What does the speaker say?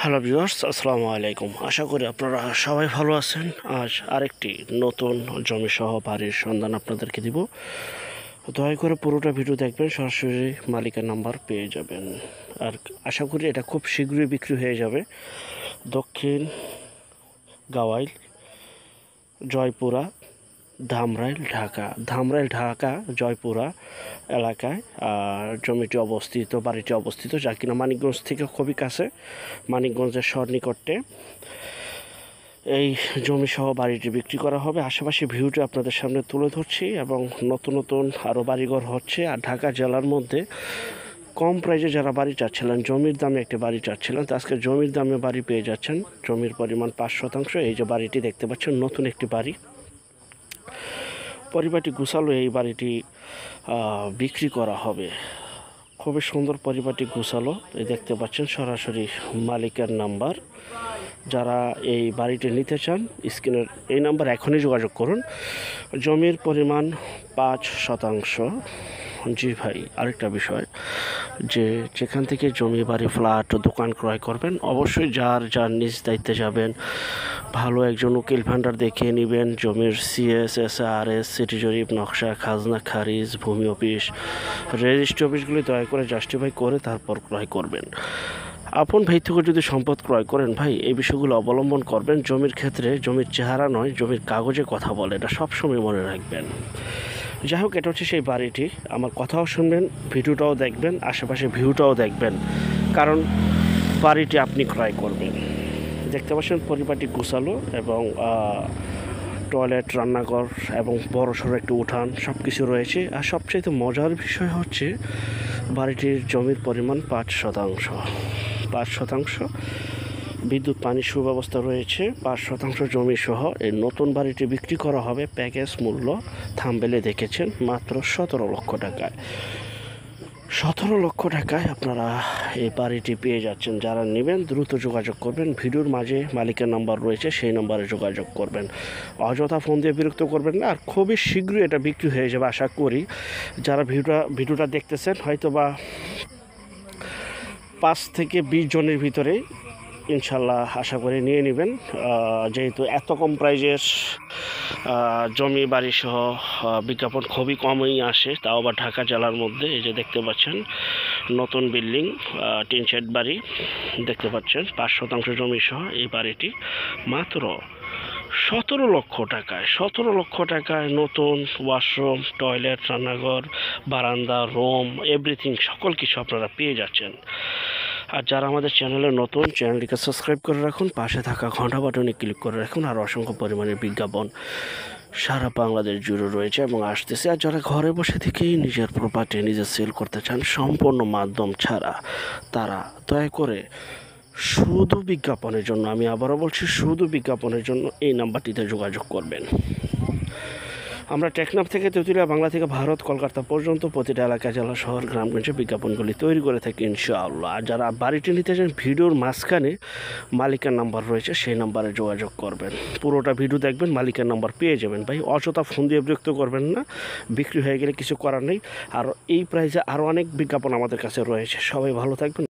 Hello viewers, আসসালামু আলাইকুম। আশা করি আপনারা সবাই ভালো আছেন। আজ আরেকটি নতুন জমি সহ বাড়ির সন্ধান আপনাদেরকে দিব। দয়া করে পুরোটা ভিডিও দেখবেন, সরাসরি মালিকের নাম্বার পেয়ে যাবেন। আর আশা করি এটা খুব শীঘ্রই বিক্রি হয়ে যাবে। দক্ষিণ গাওয়াইল, জয়পুরা, ধামরাইল ঢাকা জয়পুরা এলাকায় জমিটি অবস্থিত, বাড়িটি অবস্থিত, যা কিনা মানিকগঞ্জ থেকে খুবই কাছে, মানিকগঞ্জের সন্নিকটে। এই জমি সহ বাড়িটি বিক্রি করা হবে। আশেপাশে ভিউটি আপনাদের সামনে তুলে ধরছি এবং নতুন নতুন আরও বাড়িঘর হচ্ছে। আর ঢাকা জেলার মধ্যে কম প্রাইজে যারা বাড়ি চাচ্ছিলেন, জমির দামে একটি বাড়ি চাচ্ছিলেন, তো আজকে জমির দামে বাড়ি পেয়ে যাচ্ছেন। জমির পরিমাণ 5%। এই যে বাড়িটি দেখতে পাচ্ছেন, নতুন একটি বাড়ি, পরিবারটি গুছালো। এই বাড়িটি বিক্রি করা হবে। খুবই সুন্দর পরিবারটি গুছালো। এই দেখতে পাচ্ছেন সরাসরি মালিকের নাম্বার। যারা এই বাড়িটি নিতে চান, স্ক্রিনের এই নাম্বার এখনই যোগাযোগ করুন। জমির পরিমাণ 5%। জি ভাই, আরেকটা বিষয়, যে যেখান থেকে জমি, বাড়ি, ফ্ল্যাট, দোকান ক্রয় করবেন, অবশ্যই যার নিজ দায়িত্বে যাবেন। ভালো একজন উকিল ভান্ডার দেখিয়ে নেবেন। জমির CSSRS, সিটি জরিপ, নকশা, খাজনা খারিজ, ভূমি অফিস, রেজিস্ট্রি অফিসগুলি দয়া করে জাস্টিফাই করে তারপর ক্রয় করবেন। আপন ভাই থেকে যদি সম্পদ ক্রয় করেন ভাই, এই বিষয়গুলো অবলম্বন করবেন। জমির ক্ষেত্রে জমির চেহারা নয়, জমির কাগজে কথা বলে, এটা সবসময় মনে রাখবেন। যাই হোক, এটা হচ্ছে সেই বাড়িটি। আমার কথাও শুনবেন, ভিডিওটাও দেখবেন, আশেপাশে ভিউটাও দেখবেন, কারণ বাড়িটি আপনি ক্রয় করবেন। দেখতে পাচ্ছেন পরিবারটি গুছালো এবং টয়লেট, রান্নাঘর এবং বড়সড় একটি উঠান সব কিছু রয়েছে। আর সবচেয়ে মজার বিষয় হচ্ছে বাড়িটির জমির পরিমাণ 5%। বিদ্যুৎ, পানির সুব্যবস্থা রয়েছে। 5% জমি সহ এই নতুন বাড়িটি বিক্রি করা হবে। প্যাকেজ মূল্য থাম্বনেলে দেখেছেন, মাত্র 17 লক্ষ টাকায়। 17 লক্ষ টাকায় আপনারা এই বাড়িটি পেয়ে যাচ্ছেন। যারা নেবেন দ্রুত যোগাযোগ করবেন। ভিডিওর মাঝে মালিকের নাম্বার রয়েছে, সেই নাম্বারে যোগাযোগ করবেন। অযথা ফোন দিয়ে বিরক্ত করবেন না। আর খুবই শীঘ্রই এটা বিক্রি হয়ে যাবে আশা করি। যারা ভিডিওটা দেখতেছেন, হয়তো বা 5 থেকে 20 জনের ভিতরে ইনশাল্লাহ আশা করি নিয়ে নেবেন। যেহেতু এত কম প্রাইজের জমি বাড়ি সহ বিজ্ঞাপন খুবই কমই আসে, তাও আবার ঢাকা জেলার মধ্যে। এই যে দেখতে পাচ্ছেন নতুন বিল্ডিং, টিন শেড বাড়ি দেখতে পাচ্ছেন। 5% জমি সহ এই বাড়িটি মাত্র 17 লক্ষ টাকায়। 17 লক্ষ টাকায় নতুন ওয়াশরুম, টয়লেট, রান্নাঘর, বারান্দা, রুম, এভরিথিং, সকল কিছু আপনারা পেয়ে যাচ্ছেন। আর যারা আমাদের চ্যানেলে নতুন, চ্যানেলটিকে সাবস্ক্রাইব করে রাখুন, পাশে থাকা ঘন্টা বাটনে ক্লিক করে রাখুন। আর অসংখ্য পরিমাণে বিজ্ঞাপন সারা বাংলাদেশ জুড়ে রয়েছে এবং আসতেছে। আর যারা ঘরে বসে থেকেই নিজের প্রপার্টি নিজে সেল করতে চান সম্পূর্ণ মাধ্যম ছাড়া, তারা দয়া করে শুধু বিজ্ঞাপনের জন্য, আমি আবারও বলছি, শুধু বিজ্ঞাপনের জন্য এই নাম্বারটিতে যোগাযোগ করবেন। আমরা টেকনাফ থেকে তেঁতুলিয়া, বাংলা থেকে ভারত, কলকাতা পর্যন্ত প্রতিটা এলাকা, জেলা, শহর, গ্রামগঞ্জে বিজ্ঞাপনগুলি তৈরি করে থাকি ইনশাআল্লাহ। আর যারা বাড়িটি নিতে চান, ভিডিওর মাঝখানে মালিকের নাম্বার রয়েছে, সেই নাম্বারে যোগাযোগ করবেন। পুরোটা ভিডিও দেখবেন, মালিকের নাম্বার পেয়ে যাবেন। ভাই অযথা ফোন দিয়ে বিরক্ত করবেন না, বিক্রি হয়ে গেলে কিছু করার নেই। আর এই প্রাইজে আরও অনেক বিজ্ঞাপন আমাদের কাছে রয়েছে। সবাই ভালো থাকবেন।